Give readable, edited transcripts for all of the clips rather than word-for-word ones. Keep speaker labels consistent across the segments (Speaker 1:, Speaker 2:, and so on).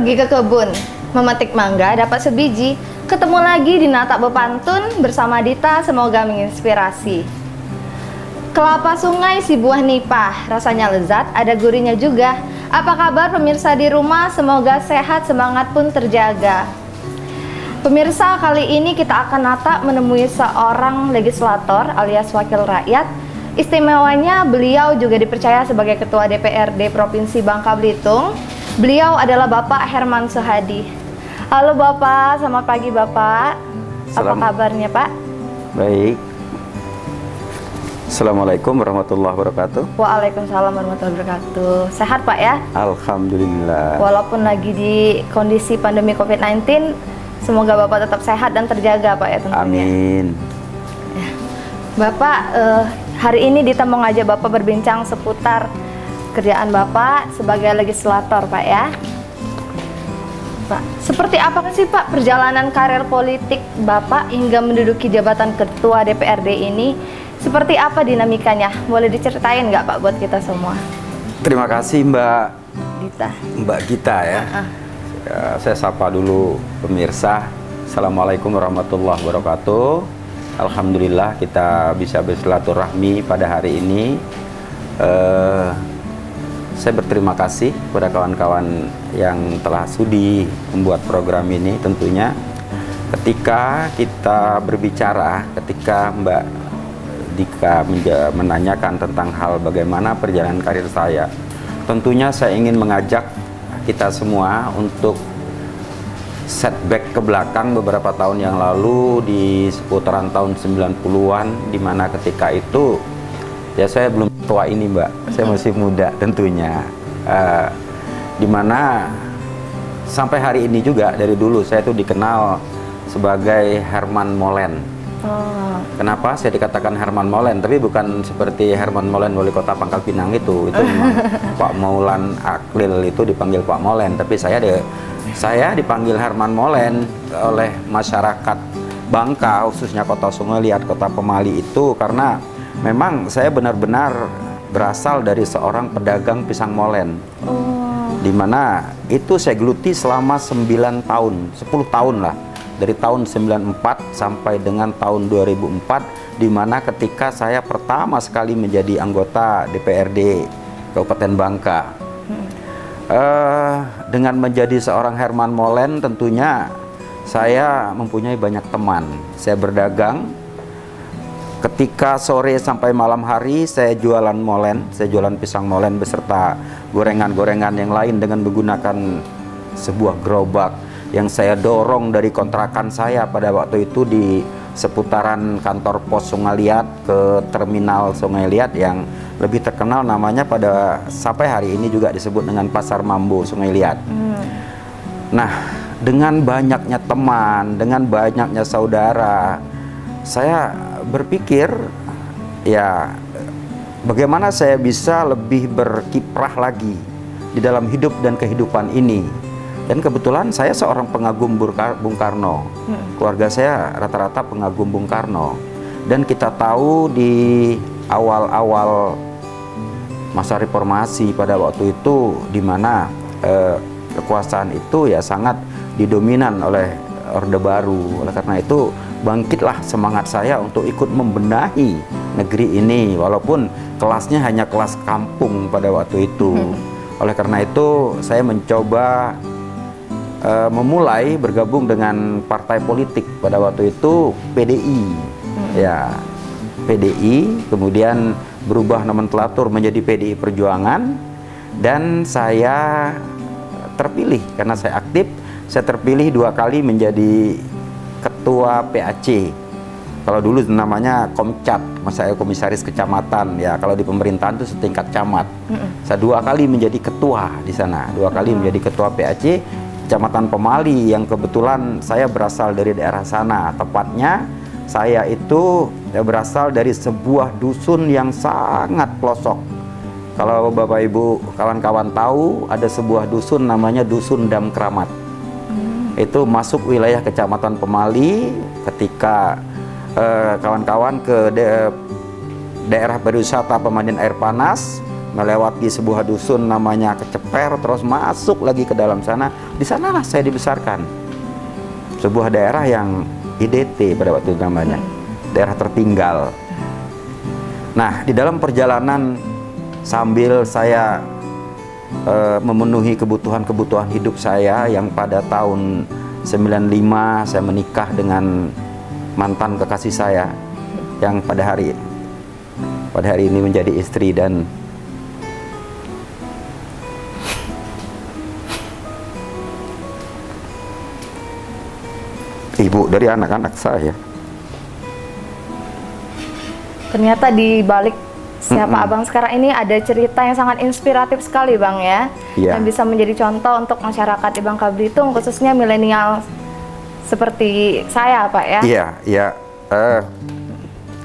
Speaker 1: pergi ke kebun, memetik mangga dapat sebiji. Ketemu lagi di Natak Bepantun bersama Dita, semoga menginspirasi. Kelapa sungai si buah nipah, rasanya lezat, ada gurihnya juga. Apa kabar pemirsa di rumah? Semoga sehat, semangat pun terjaga. Pemirsa, kali ini kita akan natak menemui seorang legislator alias wakil rakyat. Istimewanya beliau juga dipercaya sebagai Ketua DPRD Provinsi Bangka Belitung. Beliau adalah Bapak Herman Suhadi. Halo Bapak, selamat pagi Bapak. Apa kabarnya Pak?
Speaker 2: Baik. Assalamualaikum warahmatullahi wabarakatuh.
Speaker 1: Waalaikumsalam warahmatullahi wabarakatuh. Sehat Pak ya?
Speaker 2: Alhamdulillah.
Speaker 1: Walaupun lagi di kondisi pandemi COVID-19, semoga Bapak tetap sehat dan terjaga Pak ya tentunya.
Speaker 2: Amin.
Speaker 1: Bapak, hari ini Dita mau ngajak Bapak berbincang seputar kerjaan Bapak sebagai legislator Pak ya. Pak, seperti apa sih Pak perjalanan karir politik Bapak hingga menduduki jabatan Ketua DPRD ini? Seperti apa dinamikanya? Boleh diceritain nggak Pak buat kita semua?
Speaker 2: Terima kasih Mbak
Speaker 1: Dita.
Speaker 2: Mbak Gita ya. Saya sapa dulu pemirsa. Assalamualaikum warahmatullahi wabarakatuh. Alhamdulillah kita bisa bersilaturahmi pada hari ini. Saya berterima kasih kepada kawan-kawan yang telah sudi membuat program ini. Tentunya ketika kita berbicara, ketika Mbak Dika menanyakan tentang hal bagaimana perjalanan karir saya, tentunya saya ingin mengajak kita semua untuk setback ke belakang beberapa tahun yang lalu di seputaran tahun 90-an, di mana ketika itu ya saya belum tua ini Mbak, saya masih muda tentunya, dimana sampai hari ini juga dari dulu saya tuh dikenal sebagai Herman Molen. Kenapa saya dikatakan Herman Molen? Tapi bukan seperti Herman Molen wali kota Pangkal Pinang itu memang Pak Maulan Aklil itu dipanggil Pak Molen, tapi saya dipanggil Herman Molen oleh masyarakat Bangka, khususnya Kota Sungai Liat, Kota Pemali itu karena memang saya benar-benar berasal dari seorang pedagang pisang molen. Dimana itu saya geluti selama 9 tahun, 10 tahun lah. Dari tahun 94 sampai dengan tahun 2004, dimana ketika saya pertama sekali menjadi anggota DPRD Kabupaten Bangka. Dengan menjadi seorang Herman Molen tentunya saya mempunyai banyak teman. Saya berdagang. Ketika sore sampai malam hari saya jualan molen, saya jualan pisang molen beserta gorengan-gorengan yang lain dengan menggunakan sebuah gerobak yang saya dorong dari kontrakan saya pada waktu itu di seputaran kantor pos Sungai Liat ke terminal Sungai Liat yang lebih terkenal namanya pada sampai hari ini juga disebut dengan Pasar Mambo Sungai Liat. Nah, dengan banyaknya teman, dengan banyaknya saudara, saya berpikir ya bagaimana saya bisa lebih berkiprah lagi di dalam hidup dan kehidupan ini. Dan kebetulan saya seorang pengagum Bung Karno. Keluarga saya rata-rata pengagum Bung Karno. Dan kita tahu di awal-awal masa reformasi pada waktu itu di mana kekuasaan itu ya sangat didominan oleh Orde Baru. Oleh karena itu bangkitlah semangat saya untuk ikut membenahi negeri ini, walaupun kelasnya hanya kelas kampung pada waktu itu. Oleh karena itu saya mencoba memulai bergabung dengan partai politik pada waktu itu PDI. Ya, PDI, kemudian berubah nomenklatur menjadi PDI Perjuangan, dan saya terpilih karena saya aktif. Saya terpilih 2 kali menjadi ketua PAC. Kalau dulu namanya Komcat, saya komisaris kecamatan. Ya, kalau di pemerintahan itu setingkat camat. Saya 2 kali menjadi ketua di sana. 2 kali menjadi ketua PAC Kecamatan Pemali, yang kebetulan saya berasal dari daerah sana. Tepatnya saya itu berasal dari sebuah dusun yang sangat pelosok. Kalau Bapak Ibu kawan-kawan tahu, ada sebuah dusun namanya Dusun Dam Keramat. Itu masuk wilayah Kecamatan Pemali. Ketika kawan-kawan ke daerah pariwisata pemandian air panas, melewati sebuah dusun namanya Keceper, terus masuk lagi ke dalam sana. Di sanalah saya dibesarkan. Sebuah daerah yang IDT pada waktu itu namanya, daerah tertinggal. Nah, di dalam perjalanan sambil saya memenuhi kebutuhan hidup saya, yang pada tahun 95 saya menikah dengan mantan kekasih saya yang pada hari ini menjadi istri dan ibu dari anak-anak saya.
Speaker 1: Ternyata di balik siapa abang sekarang ini ada cerita yang sangat inspiratif sekali bang ya, yang bisa menjadi contoh untuk masyarakat di Bangka Belitung, khususnya milenial seperti saya pak ya.
Speaker 2: Iya,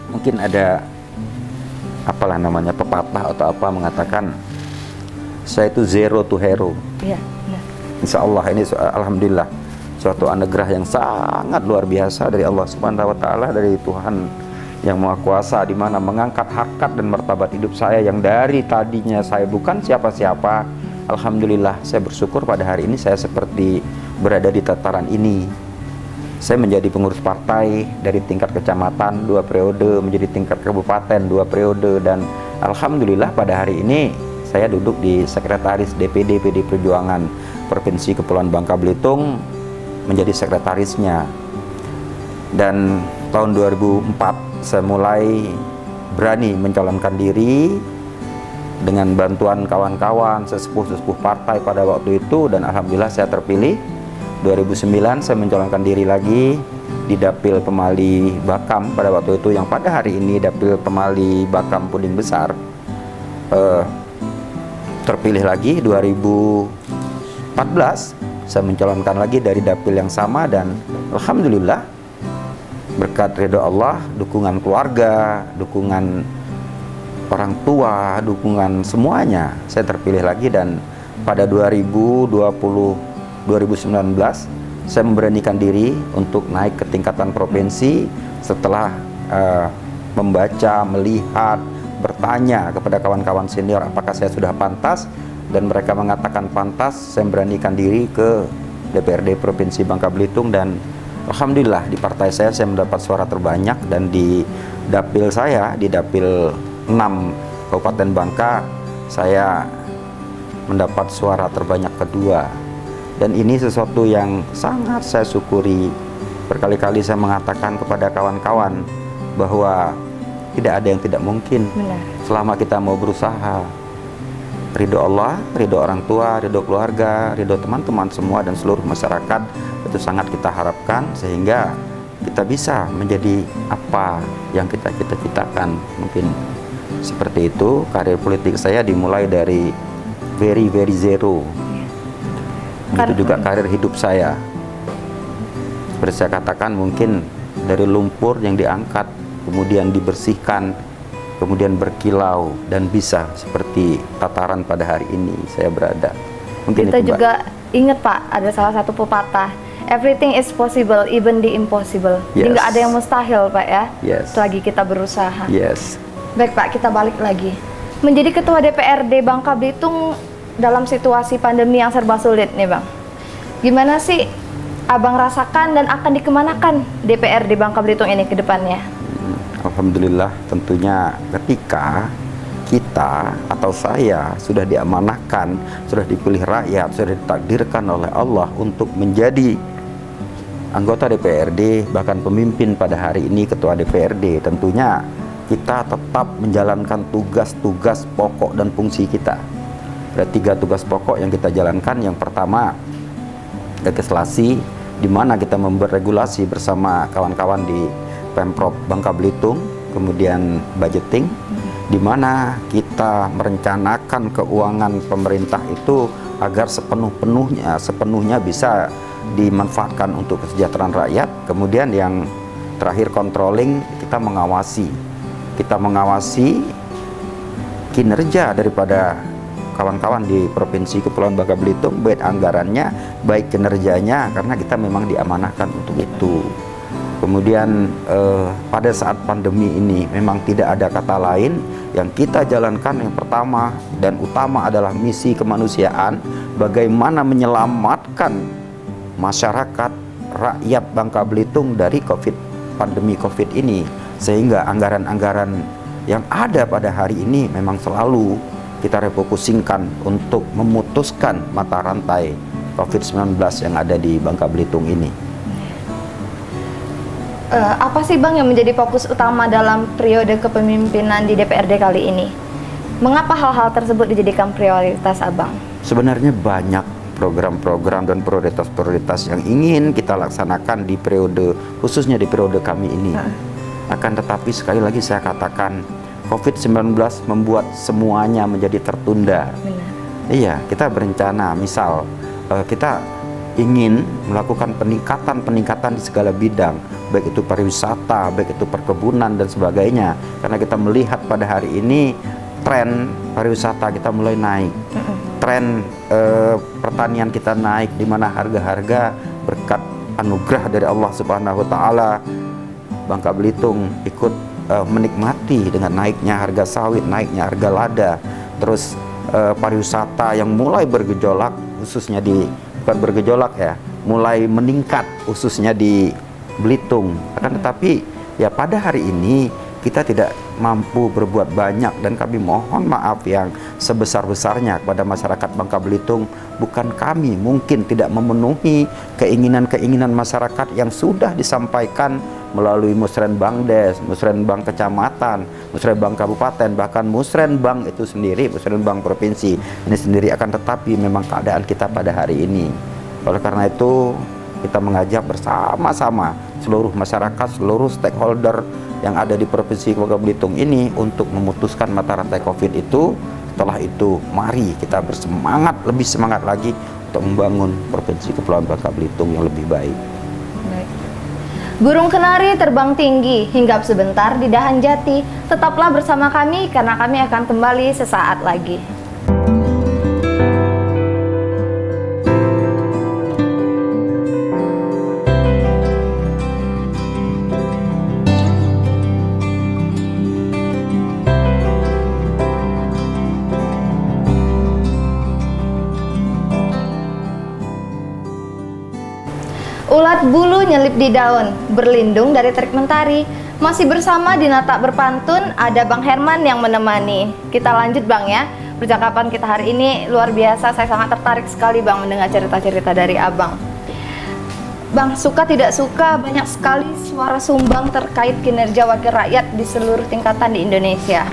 Speaker 2: mungkin ada apalah namanya pepatah atau apa mengatakan saya itu zero to hero.
Speaker 1: Iya.
Speaker 2: Insya Allah ini alhamdulillah suatu anugerah yang sangat luar biasa dari Allah Subhanahu Wa Taala, dari Tuhan yang Maha Kuasa, di mana mengangkat harkat dan martabat hidup saya yang dari tadinya saya bukan siapa-siapa. Alhamdulillah saya bersyukur pada hari ini saya seperti berada di tataran ini. Saya menjadi pengurus partai dari tingkat kecamatan 2 periode, menjadi tingkat kabupaten 2 periode, dan alhamdulillah pada hari ini saya duduk di sekretaris DPD PD Perjuangan Provinsi Kepulauan Bangka Belitung, menjadi sekretarisnya. Dan tahun 2004 saya mulai berani mencalonkan diri dengan bantuan kawan-kawan sesepuh-sesepuh partai pada waktu itu, dan alhamdulillah saya terpilih. 2009 saya mencalonkan diri lagi di Dapil Pemali Bakam pada waktu itu, yang pada hari ini Dapil Pemali Bakam Puding Besar. Terpilih lagi 2014 saya mencalonkan lagi dari dapil yang sama, dan alhamdulillah berkat ridho Allah, dukungan keluarga, dukungan orang tua, dukungan semuanya, saya terpilih lagi. Dan pada 2019 saya memberanikan diri untuk naik ke tingkatan provinsi setelah membaca, melihat, bertanya kepada kawan-kawan senior apakah saya sudah pantas, dan mereka mengatakan pantas. Saya memberanikan diri ke DPRD Provinsi Bangka Belitung, dan alhamdulillah di partai saya mendapat suara terbanyak, dan di dapil saya, di dapil 6 Kabupaten Bangka, saya mendapat suara terbanyak kedua. Dan ini sesuatu yang sangat saya syukuri. Berkali-kali saya mengatakan kepada kawan-kawan bahwa tidak ada yang tidak mungkin.
Speaker 1: Benar. Selama
Speaker 2: kita mau berusaha. Ridho Allah, ridho orang tua, ridho keluarga, ridho teman-teman semua dan seluruh masyarakat itu sangat kita harapkan, sehingga kita bisa menjadi apa yang kita cita-citakan. Mungkin seperti itu. Karir politik saya dimulai dari very zero. Itu juga karir hidup saya. Seperti saya katakan, mungkin dari lumpur yang diangkat, kemudian dibersihkan, kemudian berkilau, dan bisa seperti tataran pada hari ini saya berada. Mungkin
Speaker 1: kita juga ingat Pak, ada salah satu pepatah, everything is possible, even the impossible. Jadi nggak ada yang mustahil Pak ya, selagi kita berusaha. Baik Pak, kita balik lagi. Menjadi Ketua DPRD Bangka Belitung dalam situasi pandemi yang serba sulit nih Bang, gimana sih Abang rasakan dan akan dikemanakan DPRD Bangka Belitung ini ke depannya?
Speaker 2: Alhamdulillah, tentunya ketika kita atau saya sudah diamanahkan, sudah dipilih rakyat, sudah ditakdirkan oleh Allah untuk menjadi anggota DPRD, bahkan pemimpin pada hari ini Ketua DPRD, tentunya kita tetap menjalankan tugas-tugas pokok dan fungsi kita. Ada 3 tugas pokok yang kita jalankan. Yang pertama, legislasi, di mana kita membuat regulasi bersama kawan-kawan di Pemprov Bangka Belitung, kemudian budgeting, di mana kita merencanakan keuangan pemerintah itu agar sepenuhnya bisa dimanfaatkan untuk kesejahteraan rakyat. Kemudian yang terakhir, controlling, kita mengawasi kinerja daripada kawan-kawan di Provinsi Kepulauan Bangka Belitung, baik anggarannya, baik kinerjanya, karena kita memang diamanahkan untuk itu. Kemudian pada saat pandemi ini memang tidak ada kata lain yang kita jalankan. Yang pertama dan utama adalah misi kemanusiaan, bagaimana menyelamatkan masyarakat rakyat Bangka Belitung dari pandemi COVID ini, sehingga anggaran-anggaran yang ada pada hari ini memang selalu kita refocusingkan untuk memutuskan mata rantai COVID-19 yang ada di Bangka Belitung ini.
Speaker 1: Apa sih Bang yang menjadi fokus utama dalam periode kepemimpinan di DPRD kali ini? Mengapa hal-hal tersebut dijadikan prioritas Abang?
Speaker 2: Sebenarnya banyak program-program dan prioritas-prioritas yang ingin kita laksanakan di periode, khususnya di periode kami ini. Akan tetapi sekali lagi saya katakan, COVID-19 membuat semuanya menjadi tertunda.
Speaker 1: Benar.
Speaker 2: Iya, kita berencana, misal kita ingin melakukan peningkatan di segala bidang, baik itu pariwisata, baik itu perkebunan dan sebagainya. Karena kita melihat pada hari ini tren pariwisata kita mulai naik, tren pertanian kita naik, di mana harga-harga berkat anugerah dari Allah Subhanahu wa Ta'ala, Bangka Belitung ikut menikmati dengan naiknya harga sawit, naiknya harga lada, terus pariwisata yang mulai bergejolak, khususnya bukan bergejolak ya, mulai meningkat khususnya di Belitung. Akan tetapi ya pada hari ini kita tidak mampu berbuat banyak, dan kami mohon maaf yang sebesar-besarnya kepada masyarakat Bangka Belitung. Bukan kami mungkin tidak memenuhi keinginan-keinginan masyarakat yang sudah disampaikan melalui Musrenbang Des, Musrenbang Kecamatan, Musrenbang Kabupaten, bahkan Musrenbang itu sendiri, Musrenbang Provinsi ini sendiri. Akan tetapi memang keadaan kita pada hari ini. Oleh karena itu kita mengajak bersama-sama seluruh masyarakat, seluruh stakeholder yang ada di Provinsi Bangka Belitung ini untuk memutuskan mata rantai COVID itu. Setelah itu mari kita bersemangat, lebih semangat lagi untuk membangun Provinsi Kepulauan Bangka Belitung yang lebih baik.
Speaker 1: Burung kenari terbang tinggi, hinggap sebentar di dahan jati. Tetaplah bersama kami karena kami akan kembali sesaat lagi. Ulat bulu nyelip di daun, berlindung dari terik mentari. Masih bersama di Nata Berpantun, ada Bang Herman yang menemani. Kita lanjut Bang ya, percakapan kita hari ini luar biasa. Saya sangat tertarik sekali Bang mendengar cerita-cerita dari Abang. Bang, suka tidak suka banyak sekali suara sumbang terkait kinerja wakil rakyat di seluruh tingkatan di Indonesia.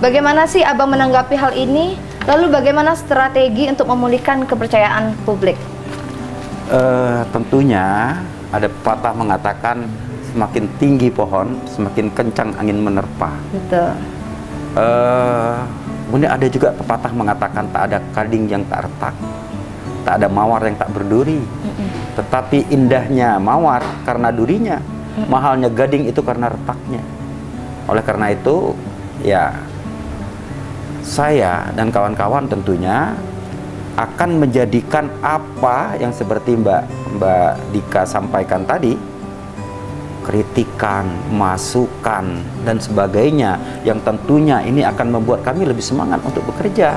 Speaker 1: Bagaimana sih Abang menanggapi hal ini? Lalu bagaimana strategi untuk memulihkan kepercayaan publik?
Speaker 2: Tentunya ada pepatah mengatakan semakin tinggi pohon, semakin kencang angin menerpa.
Speaker 1: Betul.
Speaker 2: Kemudian ada juga pepatah mengatakan tak ada gading yang tak retak, tak ada mawar yang tak berduri. Tetapi indahnya mawar karena durinya, mahalnya gading itu karena retaknya. Oleh karena itu, ya saya dan kawan-kawan tentunya akan menjadikan apa yang seperti Mbak Dika sampaikan tadi, kritikan, masukan, dan sebagainya, yang tentunya ini akan membuat kami lebih semangat untuk bekerja.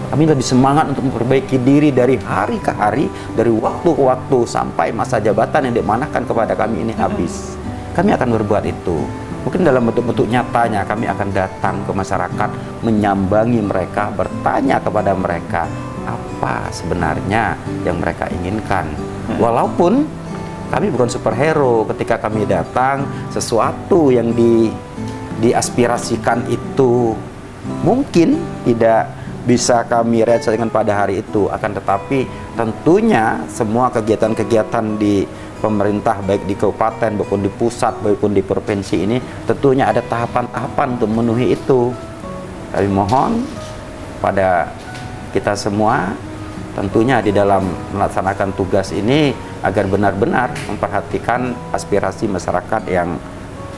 Speaker 2: Kami lebih semangat untuk memperbaiki diri dari hari ke hari, dari waktu ke waktu, sampai masa jabatan yang dimanakan kepada kami ini habis. Kami akan berbuat itu. Mungkin dalam bentuk-bentuk nyatanya kami akan datang ke masyarakat, menyambangi mereka, bertanya kepada mereka apa sebenarnya yang mereka inginkan. Walaupun kami bukan superhero, ketika kami datang sesuatu yang diaspirasikan itu mungkin tidak bisa kami realisasikan pada hari itu. Akan tetapi tentunya semua kegiatan-kegiatan di pemerintah, baik di kabupaten maupun di pusat maupun di provinsi ini, tentunya ada tahapan-tahapan untuk memenuhi itu. Kami mohon pada kita semua tentunya di dalam melaksanakan tugas ini agar benar-benar memperhatikan aspirasi masyarakat yang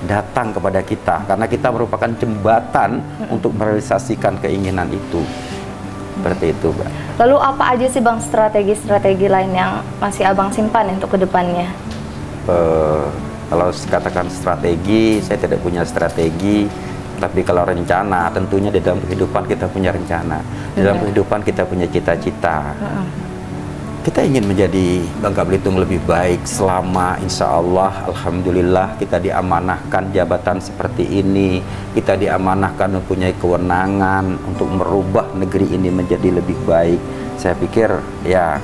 Speaker 2: datang kepada kita, karena kita merupakan jembatan untuk merealisasikan keinginan itu. Seperti itu, Mbak.
Speaker 1: Lalu apa aja sih Bang strategi-strategi lain yang masih Abang simpan untuk kedepannya?
Speaker 2: Kalau katakan strategi, saya tidak punya strategi. Tapi kalau rencana, tentunya di dalam kehidupan kita punya rencana. Di dalam kehidupan kita punya cita-cita. Kita ingin menjadi Bangka Belitung lebih baik selama insya Allah, alhamdulillah kita diamanahkan jabatan seperti ini. Kita diamanahkan mempunyai kewenangan untuk merubah negeri ini menjadi lebih baik. Saya pikir ya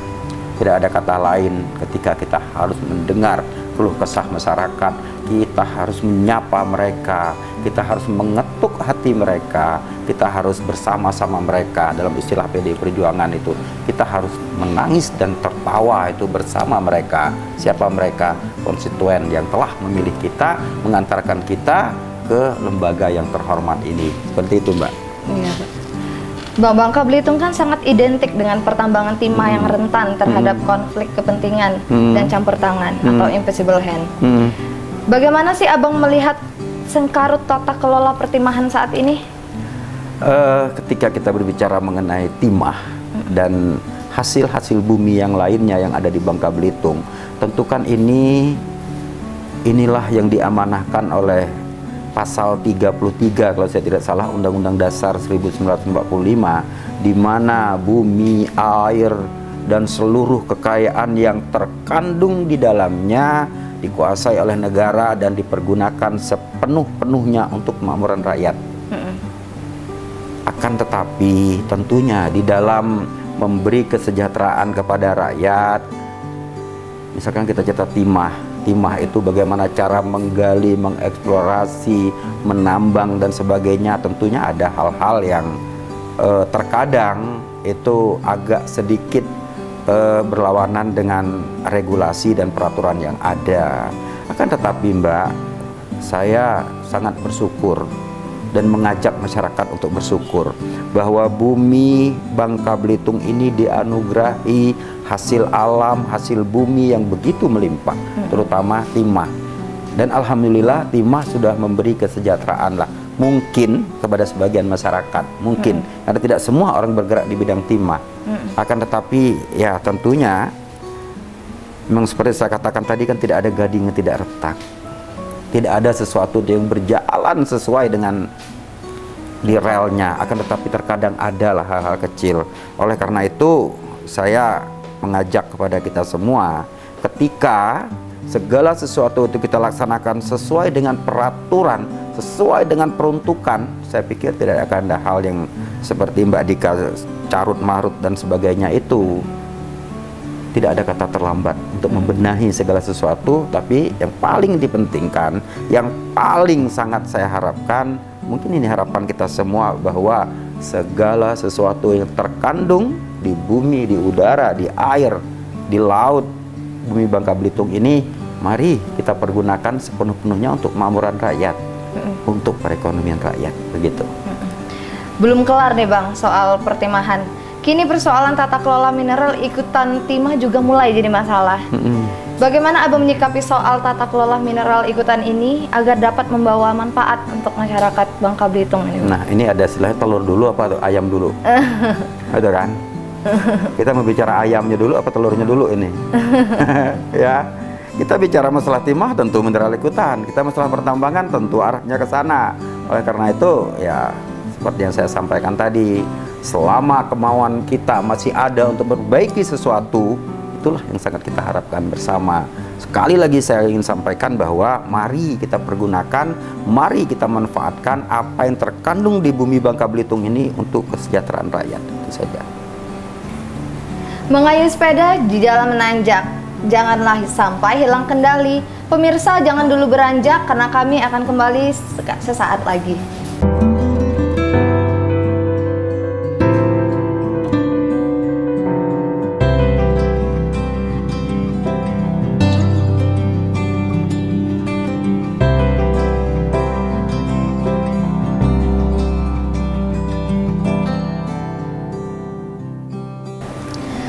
Speaker 2: tidak ada kata lain ketika kita harus mendengar keluh kesah masyarakat, kita harus menyapa mereka, kita harus mengetuk hati mereka, kita harus bersama-sama mereka. Dalam istilah PDI Perjuangan itu, kita harus menangis dan tertawa itu bersama mereka. Siapa mereka? Konstituen yang telah memilih kita, mengantarkan kita ke lembaga yang terhormat ini. Seperti itu, Mbak.
Speaker 1: Iya, Pak. Bang, Bangka Belitung kan sangat identik dengan pertambangan timah yang rentan terhadap konflik kepentingan dan campur tangan atau invisible hand. Bagaimana sih Abang melihat sengkarut tata kelola pertimahan saat ini?
Speaker 2: Ketika kita berbicara mengenai timah dan hasil-hasil bumi yang lainnya yang ada di Bangka Belitung, tentu kan inilah yang diamanahkan oleh Pasal 33 kalau saya tidak salah Undang-Undang Dasar 1945, di mana bumi, air, dan seluruh kekayaan yang terkandung di dalamnya dikuasai oleh negara dan dipergunakan sepenuh-penuhnya untuk kemakmuran rakyat. Akan tetapi tentunya di dalam memberi kesejahteraan kepada rakyat, misalkan kita catat timah itu bagaimana cara menggali, mengeksplorasi, menambang dan sebagainya. Tentunya ada hal-hal yang terkadang itu agak sedikit berlawanan dengan regulasi dan peraturan yang ada. Akan tetapi Mbak, saya sangat bersyukur dan mengajak masyarakat untuk bersyukur bahwa bumi Bangka Belitung ini dianugerahi hasil alam, hasil bumi yang begitu melimpah, terutama timah. Dan alhamdulillah timah sudah memberi kesejahteraan lah, mungkin kepada sebagian masyarakat, mungkin karena tidak semua orang bergerak di bidang timah. Akan tetapi ya tentunya memang seperti saya katakan tadi kan tidak ada gading yang tidak retak, tidak ada sesuatu yang berjalan sesuai dengan di relnya. Akan tetapi terkadang adalah hal-hal kecil. Oleh karena itu saya mengajak kepada kita semua, ketika segala sesuatu itu kita laksanakan sesuai dengan peraturan, sesuai dengan peruntukan, saya pikir tidak akan ada hal yang seperti Mbak Dika carut marut dan sebagainya. Itu tidak ada kata terlambat untuk membenahi segala sesuatu. Tapi yang paling dipentingkan, yang paling sangat saya harapkan, mungkin ini harapan kita semua, bahwa segala sesuatu yang terkandung di bumi, di udara, di air, di laut, bumi Bangka Belitung ini, mari kita pergunakan sepenuh-penuhnya untuk kemakmuran rakyat, untuk perekonomian rakyat, begitu.
Speaker 1: Belum kelar nih Bang soal pertimahan. Kini persoalan tata kelola mineral ikutan timah juga mulai jadi masalah. Bagaimana Abang menyikapi soal tata kelola mineral ikutan ini agar dapat membawa manfaat untuk masyarakat Bangka Belitung ini?
Speaker 2: Nah, ini ada istilahnya telur dulu apa ayam dulu? Ada kan? Kita mau bicara ayamnya dulu apa telurnya dulu ini? Ya, kita bicara masalah timah tentu mineral ikutan. Kita masalah pertambangan tentu arahnya ke sana. Oleh karena itu ya seperti yang saya sampaikan tadi, selama kemauan kita masih ada untuk memperbaiki sesuatu, itulah yang sangat kita harapkan bersama. Sekali lagi saya ingin sampaikan bahwa mari kita pergunakan, mari kita manfaatkan apa yang terkandung di bumi Bangka Belitung ini untuk kesejahteraan rakyat, itu saja.
Speaker 1: Mengayuh sepeda di jalan menanjak, janganlah sampai hilang kendali. Pemirsa jangan dulu beranjak karena kami akan kembali sesaat lagi.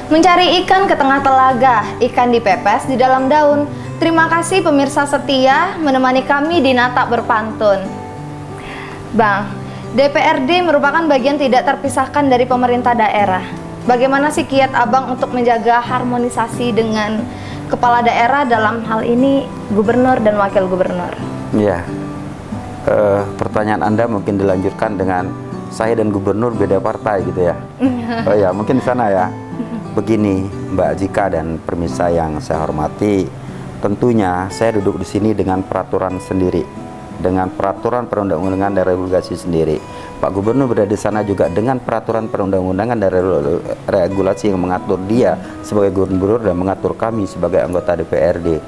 Speaker 1: Mencari ikan ke tengah telaga, ikan dipepes di dalam daun. Terima kasih pemirsa setia menemani kami di Natak Berpantun. Bang, DPRD merupakan bagian tidak terpisahkan dari pemerintah daerah. Bagaimana sih kiat Abang untuk menjaga harmonisasi dengan kepala daerah, dalam hal ini gubernur dan wakil gubernur?
Speaker 2: Ya, pertanyaan Anda mungkin dilanjutkan dengan saya dan gubernur beda partai gitu ya. Oh ya, mungkin di sana ya. Begini Mbak Zika dan permisa yang saya hormati, tentunya saya duduk di sini dengan peraturan sendiri, dengan peraturan perundang-undangan dan regulasi sendiri. Pak Gubernur berada di sana juga dengan peraturan perundang-undangan dan regulasi yang mengatur dia sebagai gubernur dan mengatur kami sebagai anggota DPRD.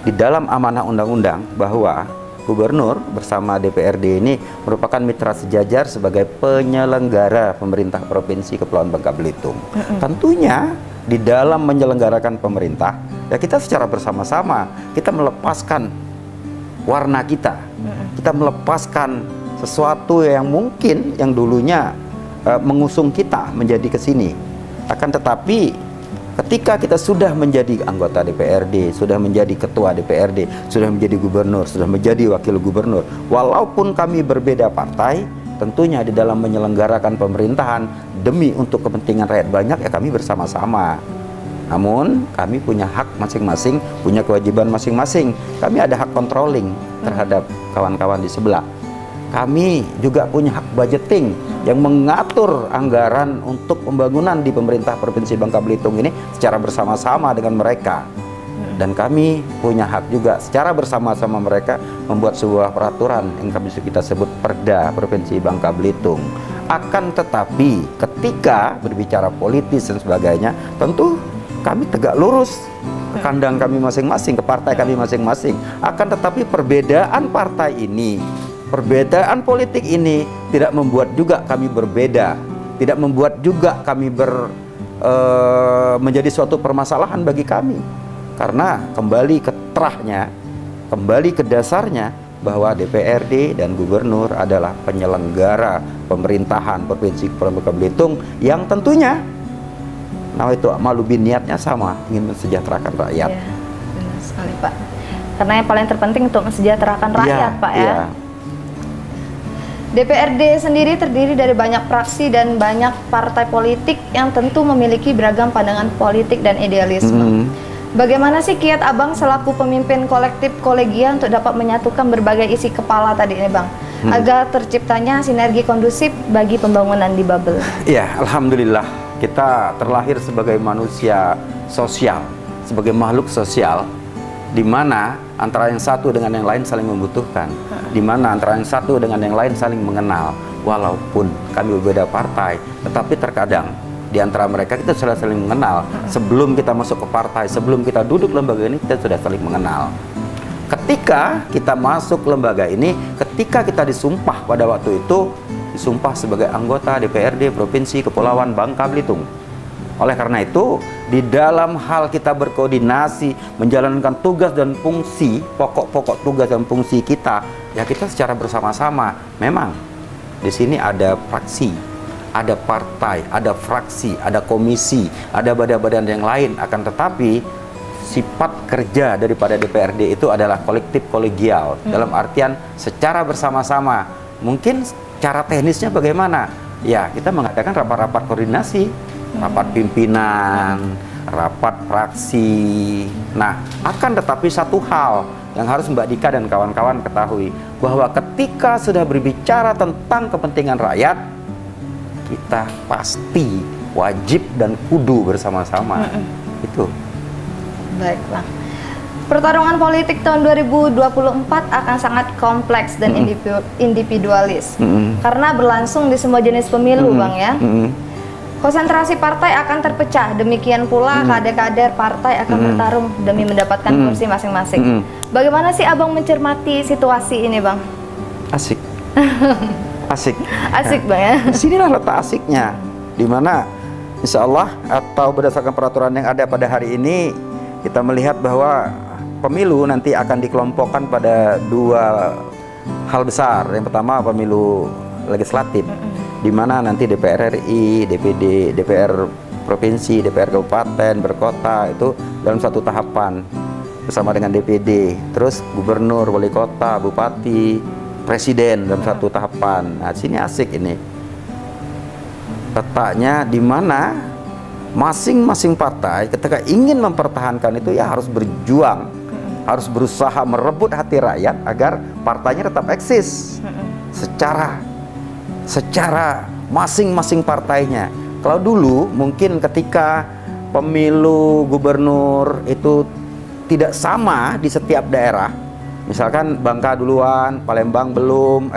Speaker 2: Di dalam amanah undang-undang bahwa gubernur bersama DPRD ini merupakan mitra sejajar sebagai penyelenggara pemerintah Provinsi Kepulauan Bangka Belitung. Tentunya di dalam menyelenggarakan pemerintah, ya kita secara bersama-sama kita melepaskan warna kita, kita melepaskan sesuatu yang mungkin yang dulunya mengusung kita menjadi ke sini. Akan tetapi ketika kita sudah menjadi anggota DPRD, sudah menjadi ketua DPRD, sudah menjadi gubernur, sudah menjadi wakil gubernur, walaupun kami berbeda partai, tentunya di dalam menyelenggarakan pemerintahan demi untuk kepentingan rakyat banyak, ya kami bersama-sama. Namun kami punya hak masing-masing, punya kewajiban masing-masing. Kami ada hak controlling terhadap kawan-kawan di sebelah. Kami juga punya hak budgeting yang mengatur anggaran untuk pembangunan di pemerintah Provinsi Bangka Belitung ini secara bersama-sama dengan mereka. Dan kami punya hak juga secara bersama-sama mereka membuat sebuah peraturan yang kita sebut Perda Provinsi Bangka Belitung. Akan tetapi ketika berbicara politis dan sebagainya, tentu kami tegak lurus ke kandang kami masing-masing, ke partai kami masing-masing. Akan tetapi perbedaan partai ini, perbedaan politik ini tidak membuat juga kami berbeda, tidak membuat juga kami menjadi suatu permasalahan bagi kami. Karena kembali ke terahnya, kembali ke dasarnya bahwa DPRD dan gubernur adalah penyelenggara pemerintahan Provinsi Kepulauan Bangka Belitung yang tentunya itu malubin niatnya sama, ingin mensejahterakan rakyat.
Speaker 1: Ya, benar sekali Pak. Karena yang paling terpenting untuk mensejahterakan rakyat, Pak ya.
Speaker 2: Ya.
Speaker 1: DPRD sendiri terdiri dari banyak fraksi dan banyak partai politik yang tentu memiliki beragam pandangan politik dan idealisme. Bagaimana sih kiat Abang selaku pemimpin kolektif kolegia untuk dapat menyatukan berbagai isi kepala tadi ini Bang, agar terciptanya sinergi kondusif bagi pembangunan di Babel?
Speaker 2: Ya, alhamdulillah kita terlahir sebagai manusia sosial, sebagai makhluk sosial, di mana antara yang satu dengan yang lain saling membutuhkan, di mana antara yang satu dengan yang lain saling mengenal. Walaupun kami berbeda partai, tetapi terkadang di antara mereka kita sudah saling mengenal. Sebelum kita masuk ke partai, sebelum kita duduk lembaga ini, kita sudah saling mengenal. Ketika kita masuk lembaga ini, ketika kita disumpah pada waktu itu, disumpah sebagai anggota DPRD Provinsi Kepulauan Bangka Belitung. Oleh karena itu, di dalam hal kita berkoordinasi, menjalankan tugas dan fungsi, pokok-pokok tugas dan fungsi kita, ya kita secara bersama-sama. Memang di sini ada fraksi, ada partai, ada fraksi, ada komisi, ada badan-badan yang lain. Akan tetapi sifat kerja daripada DPRD itu adalah kolektif kolegial, dalam artian secara bersama-sama. Mungkin cara teknisnya bagaimana? Ya, kita mengadakan rapat-rapat koordinasi, rapat pimpinan, rapat fraksi. Nah, akan tetapi satu hal yang harus Mbak Dika dan kawan-kawan ketahui, bahwa ketika sudah berbicara tentang kepentingan rakyat, kita pasti wajib dan kudu bersama-sama. Itu.
Speaker 1: Baik Bang. Pertarungan politik tahun 2024 akan sangat kompleks dan individualis karena berlangsung di semua jenis pemilu Bang ya. Konsentrasi partai akan terpecah, demikian pula kader-kader partai akan bertarung demi mendapatkan kursi masing-masing. Bagaimana sih Abang mencermati situasi ini Bang?
Speaker 2: Asik. Asik.
Speaker 1: Asik Bang ya.
Speaker 2: Disinilah letak asiknya, dimana insya Allah atau berdasarkan peraturan yang ada pada hari ini, kita melihat bahwa pemilu nanti akan dikelompokkan pada dua hal besar. Yang pertama pemilu legislatif, di mana nanti DPR RI, DPD, DPR provinsi, DPR kabupaten, berkota itu dalam satu tahapan bersama dengan DPD. Terus gubernur, wali kota, bupati, presiden dalam satu tahapan. Nah, sini asik ini. Letaknya di mana masing-masing partai ketika ingin mempertahankan itu ya harus berjuang, harus berusaha merebut hati rakyat agar partainya tetap eksis secara masing-masing partainya. Kalau dulu mungkin ketika pemilu gubernur itu tidak sama di setiap daerah, misalkan Bangka duluan, Palembang belum,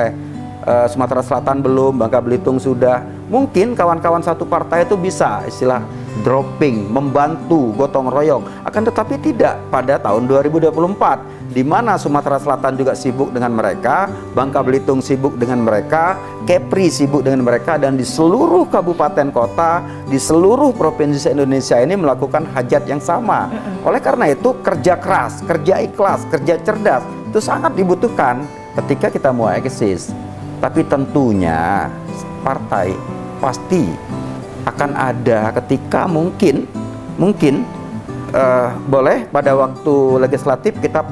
Speaker 2: Sumatera Selatan belum, Bangka Belitung sudah, mungkin kawan-kawan satu partai itu bisa istilah dropping, membantu, gotong royong. Akan tetapi tidak pada tahun 2024, di mana Sumatera Selatan juga sibuk dengan mereka, Bangka Belitung sibuk dengan mereka, Kepri sibuk dengan mereka, dan di seluruh kabupaten kota, di seluruh provinsi Indonesia ini melakukan hajat yang sama. Oleh karena itu kerja keras, kerja ikhlas, kerja cerdas itu sangat dibutuhkan ketika kita mau eksis. Tapi tentunya partai pasti akan ada ketika mungkin boleh pada waktu legislatif kita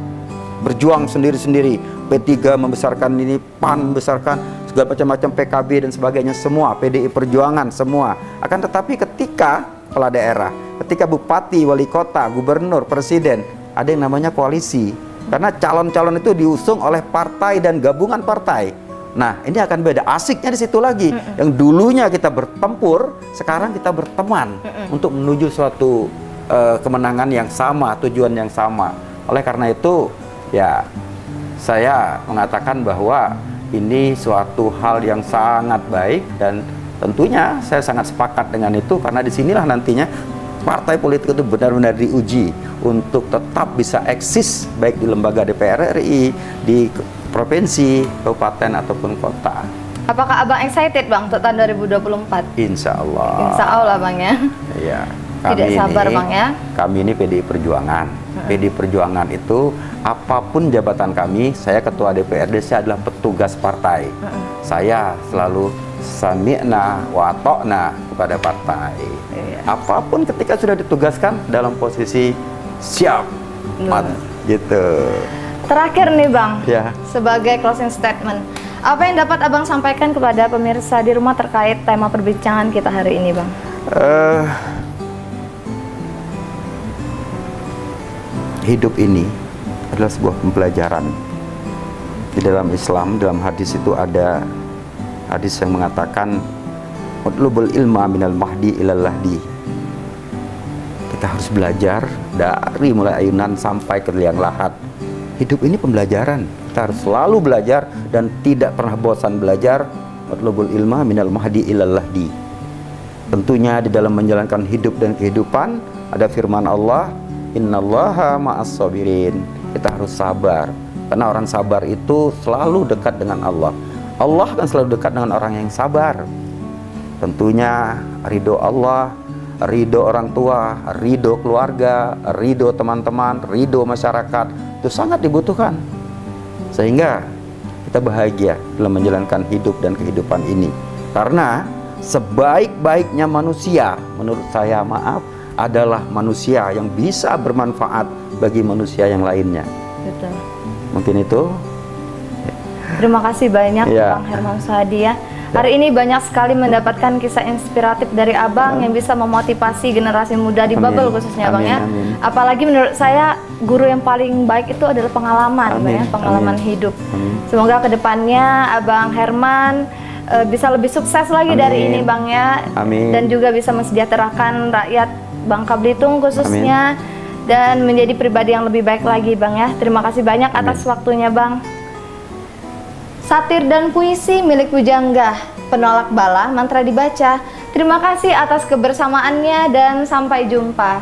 Speaker 2: berjuang sendiri-sendiri. P3 membesarkan ini, PAN membesarkan segala macam-macam, PKB dan sebagainya, semua PDI Perjuangan semua. Akan tetapi ketika kepala daerah, ketika bupati, wali kota, gubernur, presiden, ada yang namanya koalisi. Karena calon-calon itu diusung oleh partai dan gabungan partai. Nah, ini akan beda. Asiknya di situ lagi. Yang dulunya kita bertempur, sekarang kita berteman untuk menuju suatu kemenangan yang sama, tujuan yang sama. Oleh karena itu, ya saya mengatakan bahwa ini suatu hal yang sangat baik, dan tentunya saya sangat sepakat dengan itu, karena disinilah nantinya partai politik itu benar-benar diuji untuk tetap bisa eksis baik di lembaga DPR RI, di provinsi, kabupaten ataupun kota.
Speaker 1: Apakah Abang excited Bang untuk tahun 2024?
Speaker 2: Insya Allah.
Speaker 1: Insya Allah Bang ya.
Speaker 2: Iya.
Speaker 1: Tidak sabar Bang ya.
Speaker 2: Kami ini PDI Perjuangan. PDI Perjuangan itu apapun jabatan kami, saya ketua DPRD, saya adalah petugas partai. Saya selalu sami'na wa ata'na kepada partai. Apapun ketika sudah ditugaskan dalam posisi siap. Gitu.
Speaker 1: Terakhir nih Bang,
Speaker 2: ya,
Speaker 1: sebagai closing statement, apa yang dapat Abang sampaikan kepada pemirsa di rumah terkait tema perbincangan kita hari ini Bang?
Speaker 2: Hidup ini adalah sebuah pembelajaran. Di dalam Islam, dalam hadis itu ada hadis yang mengatakan utlubul ilma minal mahdi ilal lahdi. Kita harus belajar dari mulai ayunan sampai ke liang lahat. Hidup ini pembelajaran, kita harus selalu belajar dan tidak pernah bosan belajar. Utlubul ilma minal mahdi ilal lahdi. Tentunya di dalam menjalankan hidup dan kehidupan ada firman Allah, innallaha ma'as sabirin. Kita harus sabar, karena orang sabar itu selalu dekat dengan Allah. Allah kan selalu dekat dengan orang yang sabar. Tentunya ridho Allah, ridho orang tua, ridho keluarga, ridho teman-teman, ridho masyarakat itu sangat dibutuhkan, sehingga kita bahagia dalam menjalankan hidup dan kehidupan ini. Karena sebaik-baiknya manusia, menurut saya, adalah manusia yang bisa bermanfaat bagi manusia yang lainnya.
Speaker 1: Betul.
Speaker 2: Mungkin itu.
Speaker 1: Terima kasih banyak Bang Herman Suhadi ya. Hari ini banyak sekali mendapatkan kisah inspiratif dari Abang yang bisa memotivasi generasi muda di Babel khususnya Bang ya. Apalagi menurut saya guru yang paling baik itu adalah pengalaman Bang ya, pengalaman hidup. Semoga kedepannya Abang Herman bisa lebih sukses lagi dari ini Bang ya. Dan juga bisa mensejahterakan rakyat Bangka Belitung khususnya, dan menjadi pribadi yang lebih baik lagi Bang ya. Terima kasih banyak atas waktunya Bang. Satir dan puisi milik Pujangga, penolak bala mantra dibaca. Terima kasih atas kebersamaannya dan sampai jumpa.